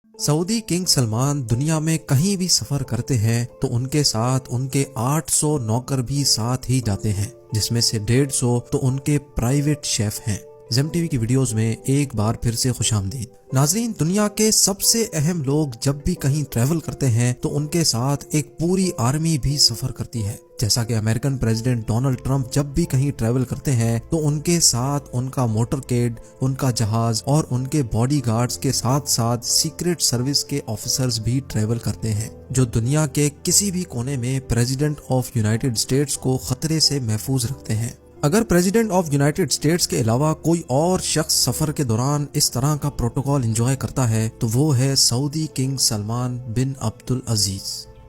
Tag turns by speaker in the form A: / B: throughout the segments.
A: Saudi king Salman दुनिया में कहीं भी सफर करते हैं तो उनके साथ उनके 800 नौकर भी साथ ही जाते हैं, जिसमें से 150 तो उनके प्राइवेट शेफ हैं। ज़ेम टीवी की वीडियोस में एक बार फिर से खुशामदीद। नाजरीन, दुनिया के सबसे अहम लोग जब भी कहीं ट्रैवल करते हैं तो उनके साथ एक पूरी आर्मी भी सफर करती है। जैसा कि अमेरिकन प्रेसिडेंट डोनाल्ड ट्रंप जब भी कहीं ट्रैवल करते हैं तो उनके साथ उनका मोटरकेड, उनका जहाज और उनके बॉडीगार्ड्स के साथ साथ सीक्रेट सर्विस के ऑफिसर्स भी ट्रैवल करते हैं, जो दुनिया के किसी भी कोने में प्रेसिडेंट ऑफ यूनाइटेड स्टेट्स को खतरे से महफूज रखते हैं। अगर प्रेसिडेंट ऑफ यूनाइटेड स्टेट्स के अलावा कोई और शख्स सफर के दौरान इस तरह का प्रोटोकॉल एंजॉय करता है तो वो है सऊदी किंग सलमान बिन अब्दुल अजीज।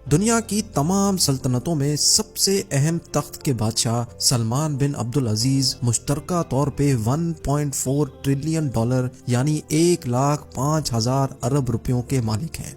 A: दुनिया की तमाम सल्तनतों में सबसे अहम तख्त के बादशाह सलमान बिन अब्दुल अजीज मुश्तरका तौर पे 1.4 ट्रिलियन डॉलर यानी 1,05,000 अरब रुपयों के मालिक हैं।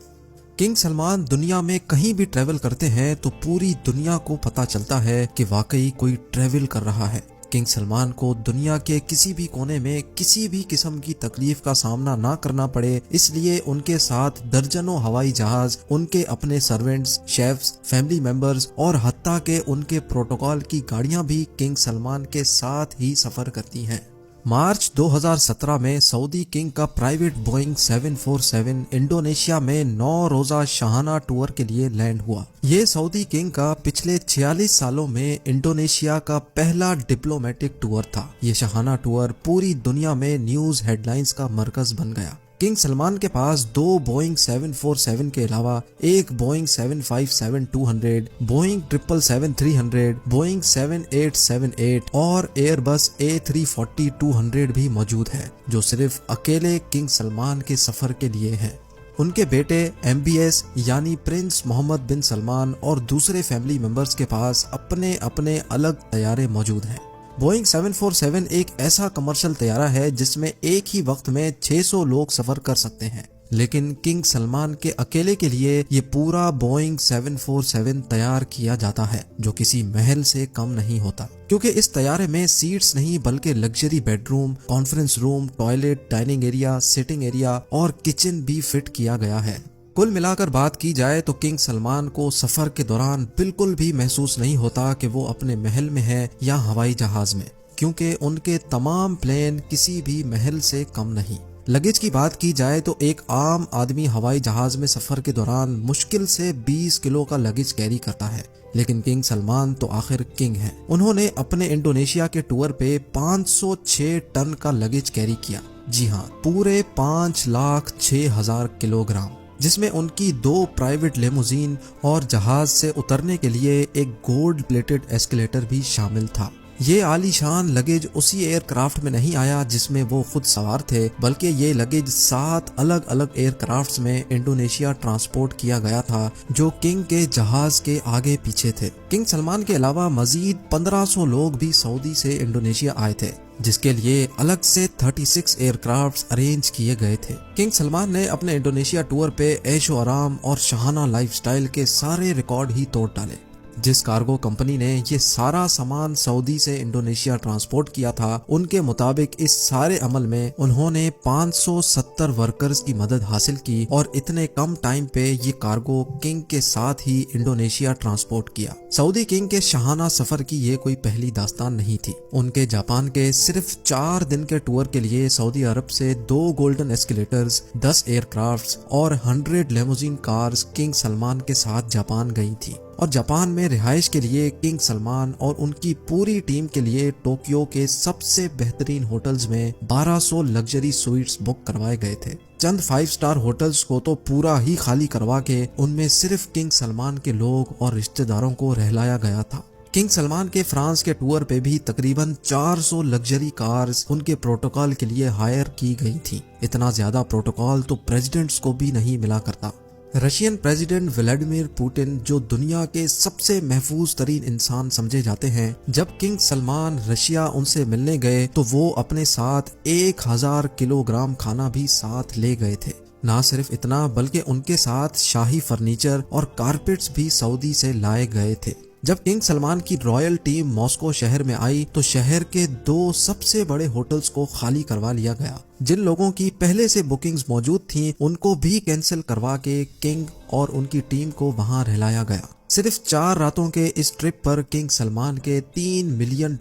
A: किंग सलमान दुनिया में कहीं भी ट्रैवल करते हैं तो पूरी दुनिया को पता चलता है कि वाकई कोई ट्रैवल कर रहा है। किंग सलमान को दुनिया के किसी भी कोने में किसी भी किस्म की तकलीफ का सामना ना करना पड़े, इसलिए उनके साथ दर्जनों हवाई जहाज, उनके अपने सर्वेंट्स, शेफ्स, फैमिली मेंबर्स और हत्ता के उनके प्रोटोकॉल की गाड़ियां भी किंग सलमान के साथ ही सफर करती हैं। मार्च 2017 में सऊदी किंग का प्राइवेट बोइंग 747 इंडोनेशिया में 9 रोजा शाहाना टूर के लिए लैंड हुआ। ये सऊदी किंग का पिछले 46 सालों में इंडोनेशिया का पहला डिप्लोमेटिक टूर था। ये शाहाना टूर पूरी दुनिया में न्यूज हेडलाइंस का मरकज बन गया। किंग सलमान के पास 2 बोइंग 747 के अलावा एक बोइंग 757-200, बोइंग 777-300, बोइंग 7878 और एयरबस A340-200 भी मौजूद है, जो सिर्फ अकेले किंग सलमान के सफर के लिए है। उनके बेटे MBS यानी प्रिंस मोहम्मद बिन सलमान और दूसरे फैमिली मेंबर्स के पास अपने अपने अलग तैयारे मौजूद हैं। बोइंग 747 एक ऐसा कमर्शियल तैयारा है जिसमें एक ही वक्त में 600 लोग सफर कर सकते हैं, लेकिन किंग सलमान के अकेले के लिए ये पूरा बोइंग 747 तैयार किया जाता है, जो किसी महल से कम नहीं होता, क्योंकि इस तैयारे में सीट्स नहीं बल्कि luxury bedroom, conference room, toilet, dining area, sitting area और किचन भी फिट किया गया है। कुल मिलाकर बात की जाए तो किंग सलमान को सफर के दौरान बिल्कुल भी महसूस नहीं होता कि वो अपने महल में है या हवाई जहाज में, क्योंकि उनके तमाम प्लेन किसी भी महल से कम नहीं। लगेज की बात की जाए तो एक आम आदमी हवाई जहाज में सफर के दौरान मुश्किल से 20 किलो का लगेज कैरी करता है, लेकिन किंग सलमान तो आखिर किंग हैं। उन्होंने अपने इंडोनेशिया के टूर पे 506 टन का लगेज कैरी किया। जी हाँ, पूरे 5,06,000 किलोग्राम, जिसमें उनकी 2 प्राइवेट लेमोजीन और जहाज से उतरने के लिए एक गोल्ड प्लेटेड एस्केलेटर भी शामिल था। ये आलीशान लगेज उसी एयरक्राफ्ट में नहीं आया जिसमें वो खुद सवार थे, बल्कि ये लगेज 7 अलग अलग एयरक्राफ्ट्स में इंडोनेशिया ट्रांसपोर्ट किया गया था, जो किंग के जहाज के आगे पीछे थे। किंग सलमान के अलावा मजीद 1500 लोग भी सऊदी से इंडोनेशिया आए थे, जिसके लिए अलग से 36 एयरक्राफ्ट्स अरेंज किए गए थे। किंग सलमान ने अपने इंडोनेशिया टूर पे ऐशो आराम और शाहाना लाइफस्टाइल के सारे रिकॉर्ड ही तोड़ डाले। जिस कार्गो कंपनी ने ये सारा सामान सऊदी से इंडोनेशिया ट्रांसपोर्ट किया था, उनके मुताबिक इस सारे अमल में उन्होंने 570 वर्कर्स की मदद हासिल की और इतने कम टाइम पे ये कार्गो किंग के साथ ही इंडोनेशिया ट्रांसपोर्ट किया। सऊदी किंग के शाहाना सफर की ये कोई पहली दास्तान नहीं थी। उनके जापान के सिर्फ 4 दिन के टूर के लिए सऊदी अरब से 2 गोल्डन एस्केलेटर्स, 10 एयरक्राफ्ट्स और 100 लेमोजीन कार्स किंग सलमान के साथ जापान गई थी, और जापान में रिहाइश के लिए किंग सलमान और उनकी पूरी टीम के लिए टोक्यो के सबसे बेहतरीन होटल्स में 1200 लग्जरी स्वीट्स बुक करवाए गए थे। चंद 5 स्टार होटल्स को तो पूरा ही खाली करवा के उनमें सिर्फ किंग सलमान के लोग और रिश्तेदारों को रहलाया गया था। किंग सलमान के फ्रांस के टूर पे भी तकरीबन 400 लग्जरी कार्स उनके प्रोटोकॉल के लिए हायर की गई थी। इतना ज्यादा प्रोटोकॉल तो प्रेसिडेंट्स को भी नहीं मिला करता। रशियन प्रेसिडेंट व्लादिमीर पुतिन, जो दुनिया के सबसे महफूज तरीन इंसान समझे जाते हैं, जब किंग सलमान रशिया उनसे मिलने गए तो वो अपने साथ 1000 किलोग्राम खाना भी साथ ले गए थे। ना सिर्फ इतना बल्कि उनके साथ शाही फर्नीचर और कारपेट्स भी सऊदी से लाए गए थे। جب کنگ سلمان کی رائل ٹیم ماسکو شہر میں آئی تو شہر کے 2 سب سے بڑے ہوٹلز کو خالی کروا لیا گیا۔ جن لوگوں کی پہلے سے بکنگز موجود تھیں ان کو بھی کینسل کروا کے کنگ اور ان کی ٹیم کو وہاں رہلایا گیا۔ صرف 4 راتوں کے اس ٹرپ پر کنگ سلمان کے $3 ملین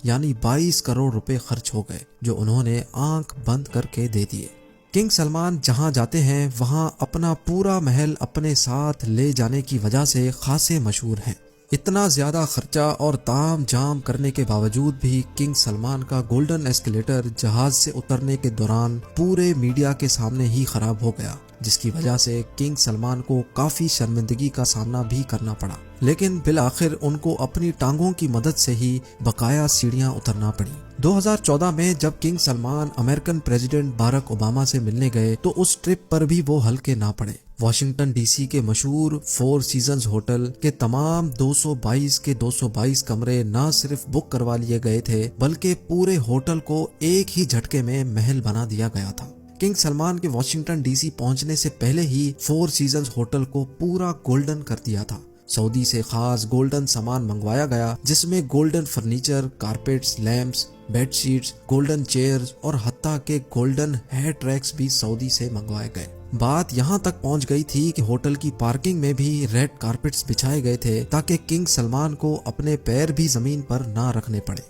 A: یعنی 22 کروڑ روپے خرچ ہو گئے، جو انہوں نے آنکھ بند کر کے دے دیے۔ کنگ سلمان جہاں جاتے ہیں وہاں اپنا پورا محل اپنے ساتھ لے جانے کی وجہ سے خاصے مشہور ہیں۔ اتنا زیادہ خرچہ اور تام جام کرنے کے باوجود بھی کنگ سلمان کا گولڈن ایسکیلیٹر جہاز سے اترنے کے دوران پورے میڈیا کے سامنے ہی خراب ہو گیا، جس کی وجہ سے کنگ سلمان کو کافی شرمندگی کا سامنا بھی کرنا پڑا، لیکن بالآخر ان کو اپنی ٹانگوں کی مدد سے ہی بقایا سیڑھیاں اترنا پڑی۔ 2014 میں جب king Salman American president Barack Obama سے ملنے گئے تو اس ٹرپ پر بھی وہ ہلکے نہ پڑے۔ واشنگٹن ڈی سی کے مشہور 4 سیزنز ہوٹل کے تمام 222 کمرے نہ صرف بک کروا لیے گئے تھے بلکہ پورے ہوٹل کو ایک ہی جھٹکے میں محل بنا دیا گیا تھا۔ کنگ سلمان کے واشنگٹن ڈی سی پہنچنے سے پہلے ہی 4 سیزنز ہوٹل کو پورا گولڈن کر دیا تھا۔ سعودی سے خاص گولڈن سامان منگوایا گیا جس میں golden furniture, carpets, lamps, bed sheets, golden chairs اور حتیٰ کہ گولڈن ہیئر ٹریکس بھی سعودی سے منگوائے گئے۔ بات یہاں تک پہنچ گئی تھی کہ ہوٹل کی پارکنگ میں بھی ریڈ کارپیٹس بچھائے گئے تھے تاکہ کنگ سلمان کو اپنے پیر بھی زمین پر نہ رکھنے پڑے۔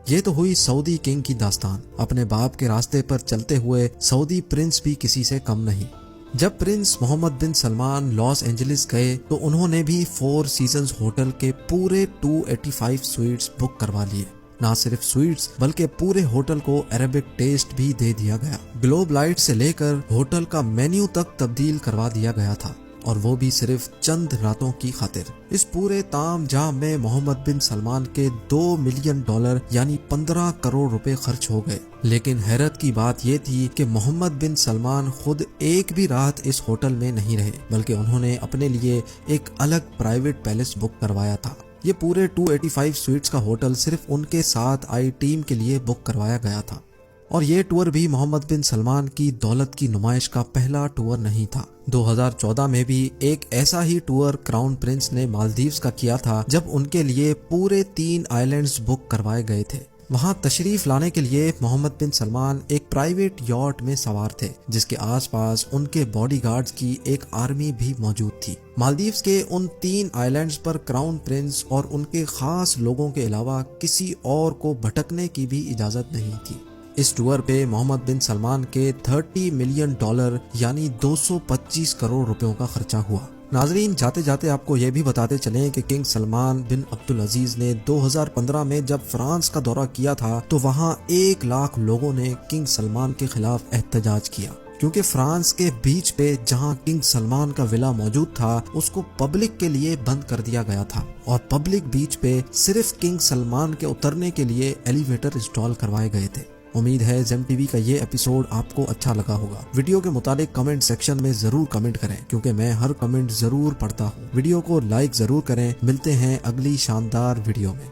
A: یہ تو ہوئی سعودی کنگ کی داستان۔ اپنے باپ کے راستے پر چلتے ہوئے سعودی پرنس بھی کسی سے کم نہیں۔ جب پرنس محمد بن سلمان لاس اینجلس گئے تو انہوں نے بھی 4 سیزنز ہوٹل کے پورے 285 سویٹس بک کروا لیے۔ نہ صرف سویٹس بلکہ پورے ہوٹل کو عربک ٹیسٹ بھی دے دیا گیا۔ گلوب لائٹ سے لے کر ہوٹل کا مینیو تک تبدیل کروا دیا گیا تھا، اور وہ بھی صرف چند راتوں کی خاطر۔ اس پورے تام جام میں محمد بن سلمان کے $2 ملین یعنی 15 کروڑ روپے خرچ ہو گئے۔ لیکن حیرت کی بات یہ تھی کہ محمد بن سلمان خود ایک بھی رات اس ہوٹل میں نہیں رہے، بلکہ انہوں نے اپنے لیے ایک الگ پرائیویٹ پیلس بک کروایا تھا۔ یہ پورے 285 سویٹس کا ہوٹل صرف ان کے ساتھ آئی ٹیم کے لیے بک کروایا گیا تھا، اور یہ ٹور بھی محمد بن سلمان کی دولت کی نمائش کا پہلا ٹور نہیں تھا۔ 2014 میں بھی ایک ایسا ہی ٹور کراؤن پرنس نے مالدیوز کا کیا تھا، جب ان کے لیے پورے 3 آئیلینڈز بک کروائے گئے تھے۔ وہاں تشریف لانے کے لیے محمد بن سلمان ایک پرائیویٹ یاٹ میں سوار تھے جس کے آس پاس ان کے باڈی گارڈز کی ایک آرمی بھی موجود تھی۔ مالدیوز کے ان 3 آئیلینڈز پر کراؤن پرنس اور ان کے خاص لوگوں کے علاوہ کسی اور کو بھٹکنے کی بھی اجازت نہیں تھی۔ اس ٹور پہ محمد بن سلمان کے $30 ملین یعنی 225 کروڑ روپیوں کا خرچہ ہوا۔ ناظرین، جاتے جاتے آپ کو یہ بھی بتاتے چلیں کہ کنگ سلمان بن عبدالعزیز نے 2015 میں جب فرانس کا دورہ کیا تھا تو وہاں 1 لاکھ لوگوں نے کنگ سلمان کے خلاف احتجاج کیا، کیونکہ فرانس کے بیچ پہ جہاں کنگ سلمان کا ولا موجود تھا اس کو پبلک کے لیے بند کر دیا گیا تھا، اور پبلک بیچ پہ صرف کنگ سلمان کے اترنے کے لیے ایلیویٹر انسٹال کروائے گئے تھے۔ امید ہے زیم ٹی وی کا یہ ایپیسوڈ آپ کو اچھا لگا ہوگا۔ ویڈیو کے متعلق کمنٹ سیکشن میں ضرور کمنٹ کریں، کیونکہ میں ہر کمنٹ ضرور پڑھتا ہوں۔ ویڈیو کو لائک ضرور کریں۔ ملتے ہیں اگلی شاندار ویڈیو میں۔